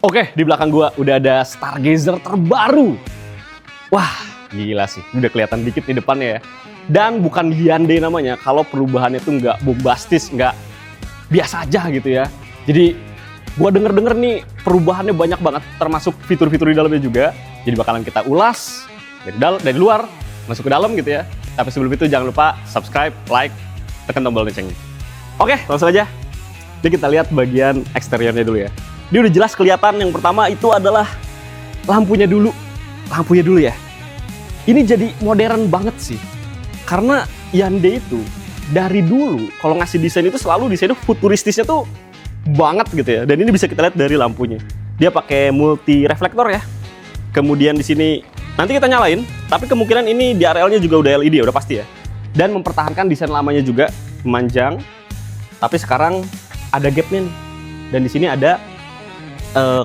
Oke, di belakang gua udah ada Stargazer terbaru. Wah, gila sih. Udah kelihatan dikit di depannya ya. Dan bukan Hyundai namanya, kalau perubahannya tuh nggak bombastis, nggak biasa aja gitu ya. Jadi, gua denger-denger nih perubahannya banyak banget, termasuk fitur-fitur di dalamnya juga. Jadi bakalan kita ulas dari luar, masuk ke dalam gitu ya. Tapi sebelum itu jangan lupa subscribe, like, tekan tombol loncengnya. Oke, langsung aja. Jadi kita lihat bagian eksteriornya dulu ya. Dia udah jelas kelihatan. Yang pertama itu adalah lampunya dulu. Lampunya dulu ya. Ini jadi modern banget sih. Karena Hyundai itu dari dulu kalau ngasih desain itu selalu desainnya futuristisnya tuh banget gitu ya. Dan ini bisa kita lihat dari lampunya. Dia pakai multi reflektor ya. Kemudian di sini nanti kita nyalain, tapi kemungkinan ini di RL-nya juga udah LED ya, udah pasti ya. Dan mempertahankan desain lamanya juga memanjang. Tapi sekarang ada gapnya nih. Dan di sini ada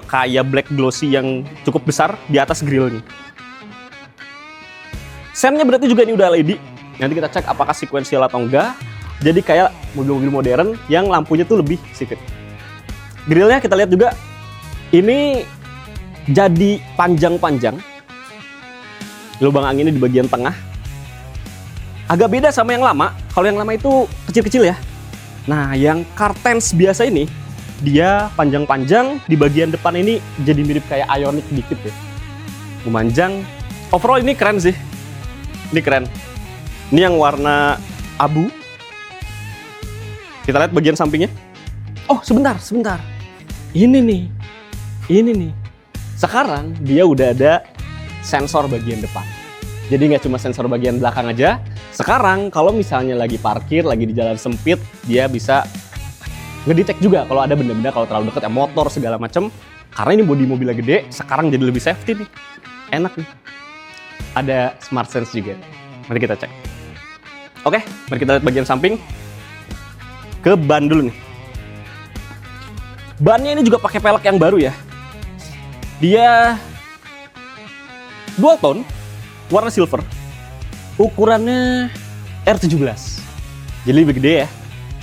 kayak black glossy yang cukup besar di atas grillnya. Sennya berarti juga ini udah LED. Nanti kita cek apakah sequential atau enggak. Jadi kayak mobil-mobil modern yang lampunya tuh lebih sipit. Grillnya kita lihat juga. Ini jadi panjang-panjang. Lubang anginnya di bagian tengah. Agak beda sama yang lama. Kalau yang lama itu kecil-kecil ya. Nah, yang Cartense biasa ini dia panjang-panjang, di bagian depan ini jadi mirip kayak Ioniq dikit ya. Memanjang. Overall ini keren sih. Ini keren. Ini yang warna abu. Kita lihat bagian sampingnya. Oh, sebentar. Ini nih. Sekarang dia udah ada sensor bagian depan. Jadi nggak cuma sensor bagian belakang aja. Sekarang kalau misalnya lagi parkir, lagi di jalan sempit, dia bisa ngedetect juga kalau ada benda-benda kalau terlalu dekat ya, motor segala macem. Karena ini bodi mobilnya gede, sekarang jadi lebih safety nih. Enak nih. Ada smart sense juga. Mari kita cek. Oke, mari kita lihat bagian samping. Ke ban dulu nih. Bannya ini juga pakai pelek yang baru ya. Dia dual tone, warna silver. Ukurannya R17. Jadi lebih gede ya.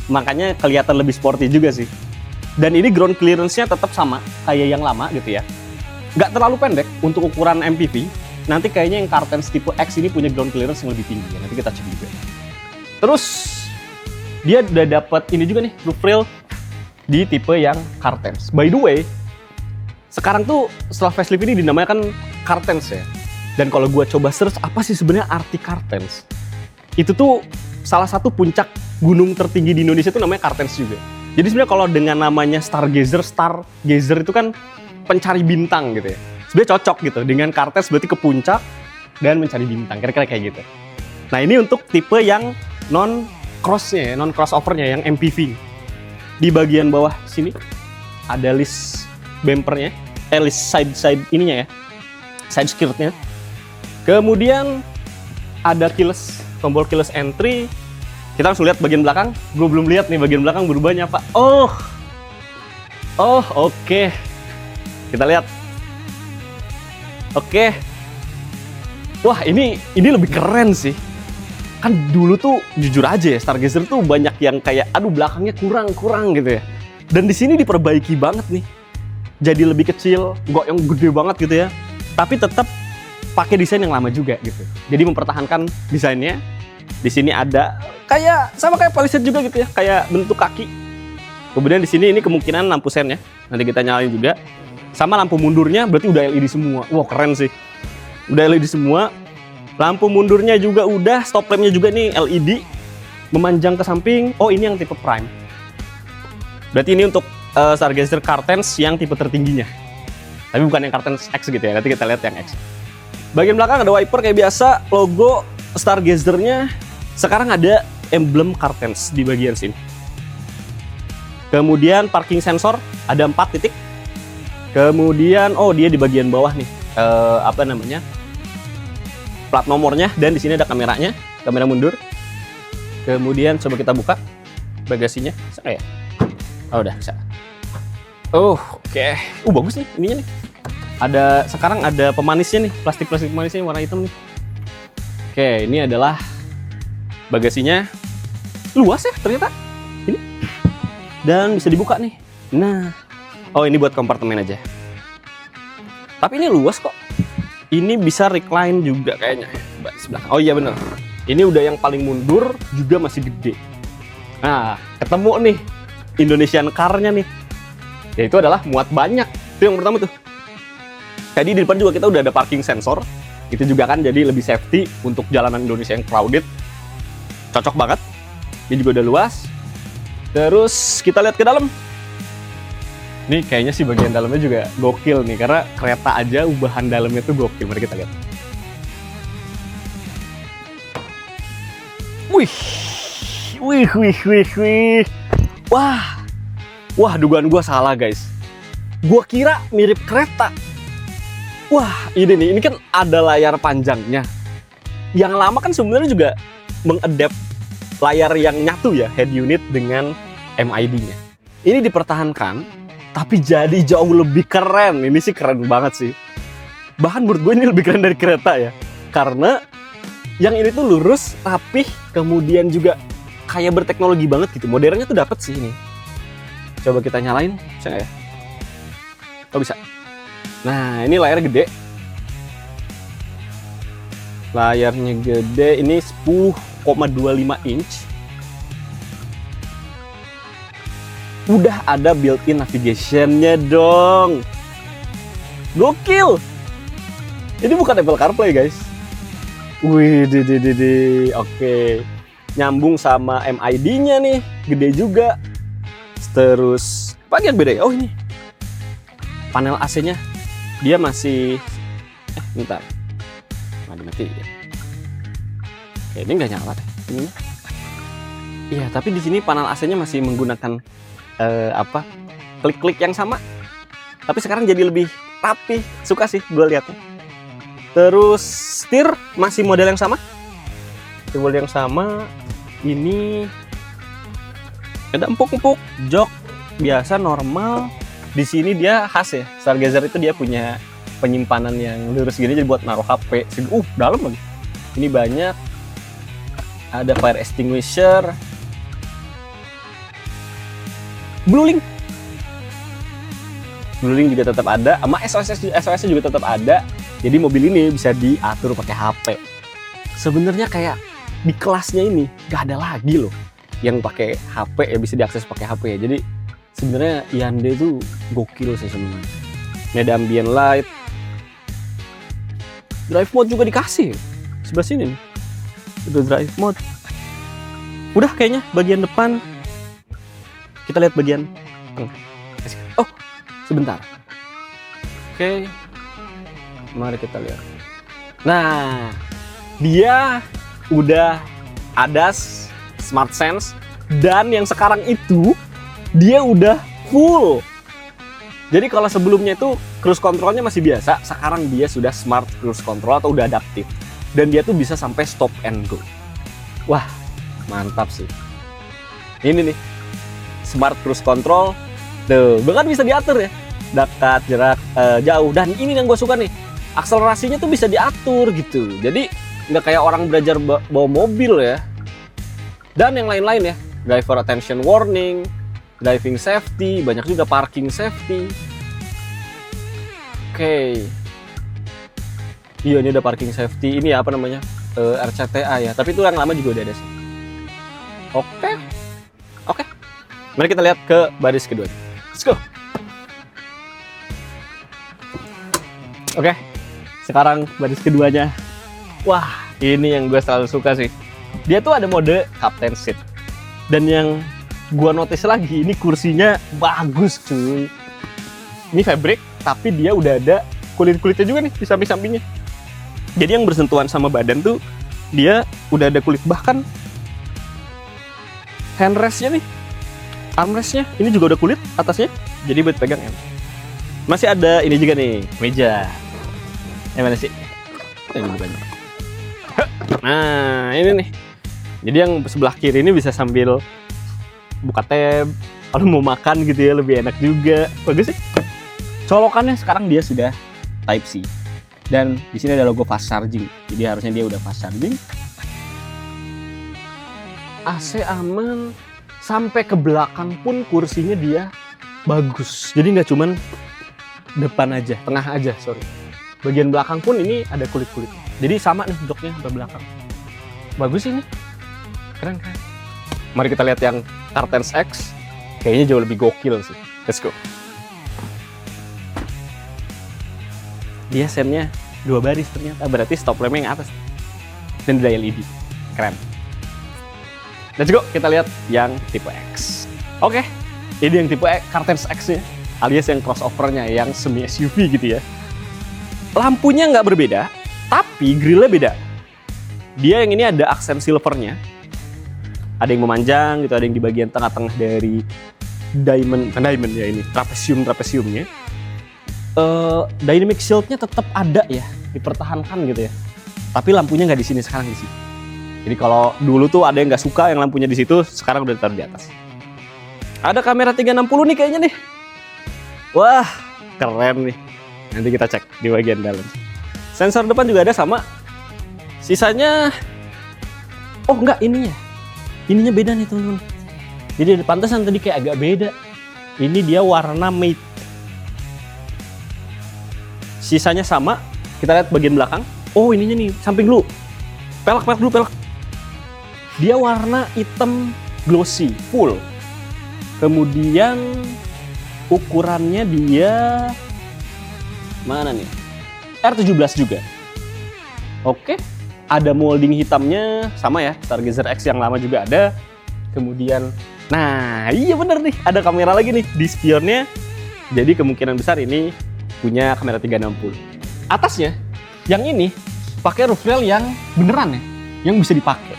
Makanya kelihatan lebih sporty juga sih. Dan ini ground clearance-nya tetap sama kayak yang lama gitu ya. Nggak terlalu pendek untuk ukuran MPV. Nanti kayaknya yang Cartense tipe X ini punya ground clearance yang lebih tinggi ya. Nanti kita cek juga. Terus dia udah dapat ini juga nih, roof rail di tipe yang Cartense. By the way, sekarang tuh setelah facelift ini dinamakan Cartense ya. Dan kalau gue coba search apa sih sebenarnya arti Cartense? Itu tuh salah satu puncak gunung tertinggi di Indonesia itu namanya Cartense juga. Jadi sebenarnya kalau dengan namanya Stargazer itu kan pencari bintang gitu ya. Sebenarnya cocok gitu dengan Cartense, berarti ke puncak dan mencari bintang, kira-kira kayak gitu. Nah, ini untuk tipe yang non crossovernya yang MPV. Di bagian bawah sini ada list bumpernya, list side ininya ya, side skirtnya. Kemudian ada tombol keyless entry. Kita langsung lihat bagian belakang. Gue belum lihat nih bagian belakang berubahnya apa. Oh, oke. Kita lihat. Oke. Wah, ini lebih keren sih. Kan dulu tuh jujur aja ya, Stargazer tuh banyak yang kayak aduh belakangnya kurang gitu ya. Dan di sini diperbaiki banget nih. Jadi lebih kecil, nggak yang gede banget gitu ya. Tapi tetap pakai desain yang lama juga gitu. Jadi mempertahankan desainnya. Di sini ada sama kayak Palisade juga gitu ya, kayak bentuk kaki. Kemudian di sini ini kemungkinan lampu sen ya. Nanti kita nyalain juga. Sama lampu mundurnya berarti udah LED semua. Wah, keren sih. Udah LED semua. Lampu mundurnya juga udah, stop lampnya juga nih LED. Memanjang ke samping. Oh, ini yang tipe Prime. Berarti ini untuk Stargazer Cartense yang tipe tertingginya. Tapi bukan yang Cartense X gitu ya. Nanti kita lihat yang X. Bagian belakang ada wiper kayak biasa, logo Stargazer-nya sekarang ada emblem Cartense di bagian sini. Kemudian parking sensor ada 4 titik. Kemudian dia di bagian bawah nih plat nomornya, dan di sini ada kameranya, kamera mundur. Kemudian coba kita buka bagasinya, bisa nggak ya? Oh, udah bisa. Oke. Bagus nih ininya nih. Sekarang ada pemanisnya nih, plastik pemanisnya warna hitam nih. Oke, ini adalah bagasinya. Luas ya ternyata. Ini. Dan bisa dibuka nih. Nah, ini buat kompartemen aja. Tapi ini luas kok. Ini bisa recline juga kayaknya. Coba di sebelah. Oh iya bener. Ini udah yang paling mundur juga masih gede. Nah, ketemu nih Indonesian car-nya nih. Yaitu adalah muat banyak. Itu yang pertama tuh. Tadi di depan juga kita udah ada parking sensor. Itu juga kan jadi lebih safety untuk jalanan Indonesia yang crowded. Cocok banget. Ini juga udah luas. Terus kita lihat ke dalam. Ini kayaknya sih bagian dalamnya juga gokil nih. Karena kereta aja ubahan dalamnya tuh gokil. Mari kita lihat. Wih. Wih. Wah, dugaan gua salah guys. Gua kira mirip kereta. Wah, ini kan ada layar panjangnya. Yang lama kan sebenarnya juga mengadapt layar yang nyatu ya, head unit dengan MID-nya. Ini dipertahankan, tapi jadi jauh lebih keren. Ini sih keren banget sih. Bahkan menurut gue ini lebih keren dari kereta ya. Karena yang ini tuh lurus, rapih, kemudian juga kayak berteknologi banget gitu. Modernnya tuh dapet sih ini. Coba kita nyalain, bisa nggak ya? Oh bisa. Nah, ini layar gede. Layarnya gede, ini 10,25 inch. Udah ada built-in navigation-nya dong. Gokil. Ini bukan Apple CarPlay, guys. Wih, oke. Nyambung sama MID-nya nih, gede juga. Terus, apa yang beda ya? Oh, ini. Panel AC-nya. Dia masih bentar. Mati ya. Oke, ini nggak nyala deh. Ini. Iya, tapi di sini panel AC-nya masih menggunakan klik-klik yang sama. Tapi sekarang jadi lebih rapi. Suka sih gue liatnya. Terus setir masih model yang sama. Model yang sama. Ini ada empuk-empuk, jok biasa normal. Di sini dia khas ya, Stargazer itu dia punya penyimpanan yang lurus gini jadi buat naruh HP. Dalam lagi. Ini banyak. Ada fire extinguisher. Blueling juga tetap ada, sama SOS juga tetap ada. Jadi mobil ini bisa diatur pakai HP. Sebenarnya kayak di kelasnya ini gak ada lagi loh yang pakai HP ya, bisa diakses pakai HP ya. Jadi sebenarnya Hyundai itu gokil sih sebenarnya. Ini ada ambient light, drive mode juga dikasih sebelah sini nih. Itu drive mode. Udah kayaknya bagian depan. Kita lihat bagian tengah. Oh, sebentar. Oke, mari kita lihat. Nah, dia udah ada Smart Sense, dan yang sekarang itu dia udah full. Jadi kalau sebelumnya itu cruise controlnya masih biasa, sekarang dia sudah smart cruise control atau udah adaptif. Dan dia tuh bisa sampai stop and go. Wah, mantap sih. Ini nih, smart cruise control. Tuh, bahkan bisa diatur ya. Dekat, jarak, jauh. Dan ini yang gue suka nih, akselerasinya tuh bisa diatur gitu. Jadi nggak kayak orang belajar bawa mobil ya. Dan yang lain-lain ya, driver attention warning, driving safety, banyak juga parking safety. Oke. Iya, ini ada parking safety. Ini apa namanya? RCTA ya. Tapi itu yang lama juga udah ada sih. Oke. Mari kita lihat ke baris kedua. Let's go. Oke. Sekarang baris keduanya. Wah, ini yang gue selalu suka sih. Dia tuh ada mode captain seat. Dan yang gua notice lagi, ini kursinya bagus cuy. Ini fabric, tapi dia udah ada kulit-kulitnya juga nih di samping-sampingnya. Jadi yang bersentuhan sama badan tuh dia udah ada kulit. Bahkan handrestnya nih, armrestnya ini juga udah kulit atasnya. Jadi buat pegang ya. Masih ada ini juga nih, meja. Mana sih? Ini bukannya. Nah, ini nih. Jadi yang sebelah kiri ini bisa sambil buka tab, kalau mau makan gitu ya, lebih enak juga. Bagus sih. Colokannya sekarang dia sudah Type C. Dan di sini ada logo fast charging. Jadi harusnya dia udah fast charging. AC aman, sampai ke belakang pun kursinya dia bagus. Jadi nggak cuman depan aja, tengah aja, sorry. Bagian belakang pun ini ada kulit-kulit. Jadi sama nih joknya sampai belakang. Bagus ini. Keren kan? Mari kita lihat yang Cartens X. Kayaknya jauh lebih gokil sih. Let's go. Dia sennya 2 baris ternyata. Berarti stop lampnya yang atas. Dan dia LED. Keren. Let's go, kita lihat yang tipe X. Oke, ini yang tipe Cartens X ya, alias yang crossovernya, yang semi SUV gitu ya. Lampunya nggak berbeda, tapi grillnya beda. Dia yang ini ada aksen silvernya. Ada yang memanjang gitu, ada yang di bagian tengah-tengah dari diamond ya ini, trapesiumnya. Dynamic shieldnya tetap ada ya, dipertahankan gitu ya. Tapi lampunya nggak di sini, sekarang di sini. Jadi kalau dulu tuh ada yang nggak suka yang lampunya di situ, sekarang udah ditaruh di atas. Ada kamera 360 nih kayaknya nih. Wah, keren nih. Nanti kita cek di bagian dalam. Sensor depan juga ada sama. Sisanya, oh enggak, ininya beda nih teman-teman. Jadi ada pantasan tadi kayak agak beda. Ini dia warna matte. Sisanya sama. Kita lihat bagian belakang. Oh ininya nih, samping dulu. Pelak dulu. Dia warna hitam glossy, full. Kemudian ukurannya dia mana nih? R17 juga. Oke, ada molding hitamnya sama ya, Stargazer X yang lama juga ada. Kemudian, nah iya bener nih, ada kamera lagi nih di spionnya. Jadi kemungkinan besar ini punya kamera 360. Atasnya, yang ini pakai roof rail yang beneran ya, yang bisa dipakai.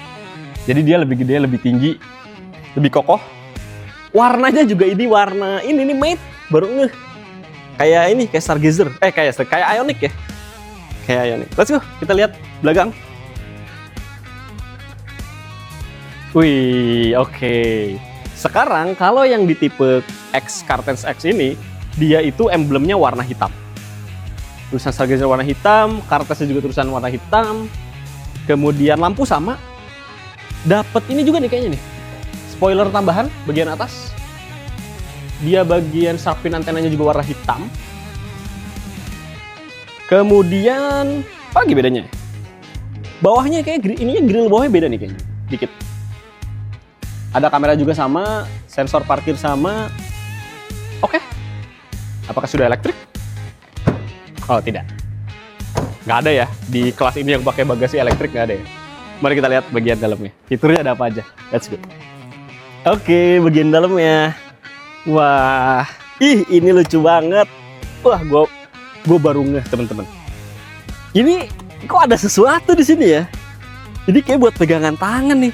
Jadi dia lebih gede, lebih tinggi, lebih kokoh. Warnanya juga ini warna ini nih matte, baru ngeh. Kayak ini, kayak Stargazer, kayak Ioniq ya. Kayak Ioniq. Let's go, kita lihat belakang. Wih, oke. Sekarang kalau yang di tipe X Cartens X ini, dia itu emblemnya warna hitam. Tulisan Stargazer warna hitam, Cartensnya juga tulisan warna hitam. Kemudian lampu sama. Dapat ini juga nih kayaknya nih. Spoiler tambahan bagian atas. Dia bagian shark fin antenanya juga warna hitam. Kemudian apa lagi bedanya? Bawahnya kayak ininya grill bawahnya beda nih kayaknya. Dikit. Ada kamera juga sama, sensor parkir sama. Oke. Apakah sudah elektrik? Oh, tidak. Nggak ada ya. Di kelas ini yang pakai bagasi elektrik nggak ada ya. Mari kita lihat bagian dalamnya. Fiturnya ada apa aja. Let's go. Oke, bagian dalamnya. Wah, ini lucu banget. Wah, gue baru ngeh teman-teman. Ini kok ada sesuatu di sini ya? Ini kayak buat pegangan tangan nih.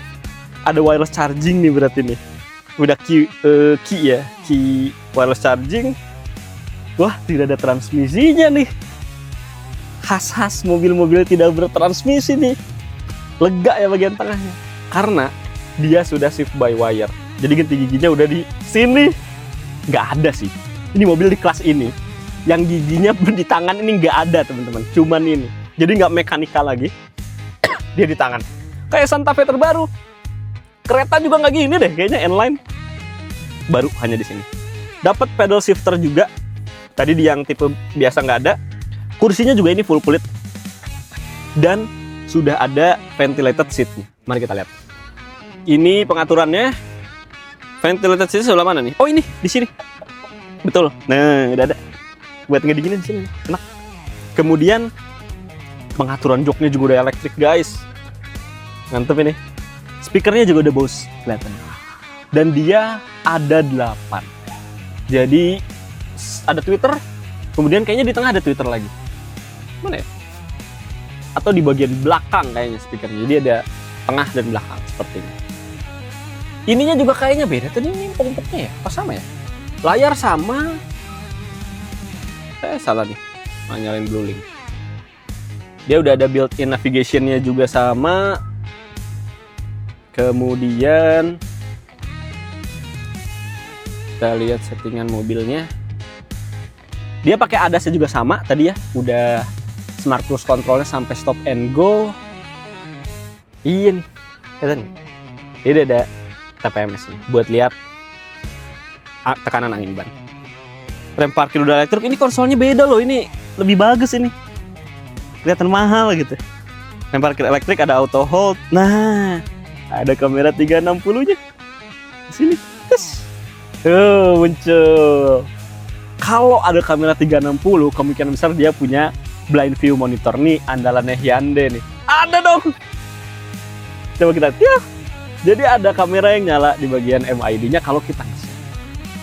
Ada wireless charging nih berarti nih. Udah key wireless charging. Wah, tidak ada transmisinya nih. Khas-khas mobil-mobil tidak bertransmisi nih. Lega ya bagian tengahnya. Karena dia sudah shift by wire. Jadi gigi-giginya udah di sini. Nggak ada sih. Ini mobil di kelas ini. Yang giginya di tangan ini nggak ada teman-teman. Cuman ini. Jadi nggak mekanikal lagi. Dia di tangan. Kayak Santa Fe terbaru. Kereta juga nggak gini deh. Kayaknya N-Line. Baru hanya di sini. Dapat pedal shifter juga. Tadi di yang tipe biasa nggak ada. Kursinya juga ini full kulit. Dan sudah ada ventilated seatnya. Mari kita lihat. Ini pengaturannya. Ventilated seat sebelah mana nih? Oh ini, di sini. Betul. Nah, udah ada. Buat ngedinginin di sini. Enak. Kemudian pengaturan joknya juga udah elektrik, guys. Mantep ini. Speakernya juga udah Bose, kelihatan. Dan dia ada 8. Jadi ada Twitter. Kemudian kayaknya di tengah ada Twitter lagi. Mana ya? Atau di bagian belakang kayaknya speakernya. Jadi ada tengah dan belakang seperti ini. Ininya juga kayaknya beda. Tadi ini pokoknya ya, pas sama ya. Layar sama. Salah nih. Nyalain Blue Link. Dia udah ada built-in navigation-nya juga sama. Kemudian kita lihat settingan mobilnya. Dia pakai ADAS-nya juga sama tadi ya. Udah smart cruise control-nya sampai stop and go. Iya nih. Kelihatan nih. Ini ada TPMS nih buat lihat tekanan angin ban. Rem parkir udah elektrik. Ini konsolnya beda loh, ini lebih bagus ini. Kelihatan mahal gitu. Rem parkir elektrik, ada auto hold. Nah, ada kamera 360-nya. Di sini. Tes. Tuh, muncul. Kalau ada kamera 360, kemungkinan besar dia punya blind view monitor nih, andalannya Hyundai nih. Ada dong. Coba kita lihat. Ya. Jadi ada kamera yang nyala di bagian MID-nya kalau kita nge-set.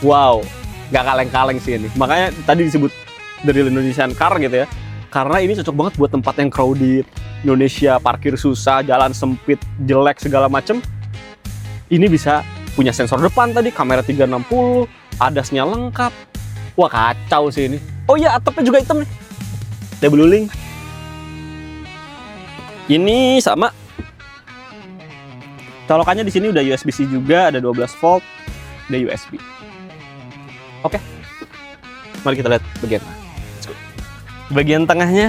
Wow, nggak kaleng-kaleng sih ini. Makanya tadi disebut dari Indonesian Car gitu ya. Karena ini cocok banget buat tempat yang crowded. Indonesia parkir susah, jalan sempit, jelek segala macem. Ini bisa punya sensor depan tadi, kamera 360, ADAS-nya lengkap. Wah, kacau sih ini. Oh iya, atapnya juga hitam nih. Dia beluling. Ini sama. Colokannya di sini udah USB-C juga, ada 12 volt, ada USB. Oke. Mari kita lihat bagian tengah. Bagian tengahnya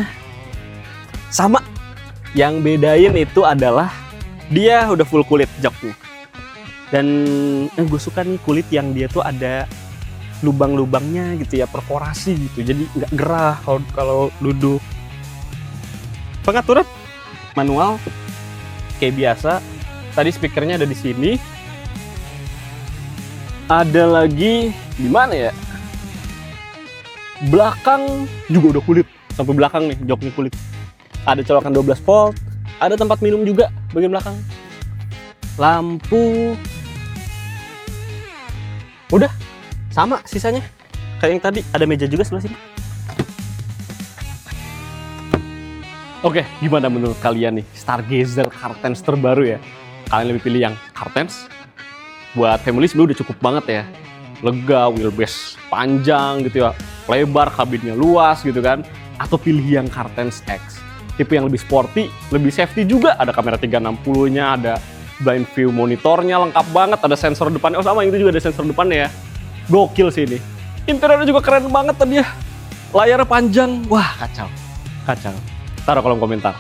sama. Yang bedain itu adalah dia udah full kulit joknya. Dan gue suka nih kulit yang dia tuh ada lubang-lubangnya gitu ya, perforasi gitu. Jadi nggak gerah kalau duduk. Pengaturan manual kayak biasa. Tadi speakernya ada di sini. Ada lagi di mana ya? Belakang juga udah kulit. Sampai belakang nih joknya kulit. Ada colokan 12 volt, ada tempat minum juga bagian belakang. Lampu. Udah, sama sisanya. Kayak yang tadi, ada meja juga sebelah sini. Oke, gimana menurut kalian nih Stargazer Cartense terbaru ya? Kalian lebih pilih yang Cartense? Buat family sebenarnya udah cukup banget ya. Lega, wheelbase panjang gitu ya. Lebar, kabinnya luas gitu kan. Atau pilih yang Cartense X. Tipe yang lebih sporty, lebih safety juga. Ada kamera 360-nya, ada blind view monitornya lengkap banget, ada sensor depannya. Oh sama, itu juga ada sensor depannya ya. Gokil sih ini. Interiornya juga keren banget tadi ya. Layarnya panjang. Wah, kacau. Kacau. Taruh kolom komentar.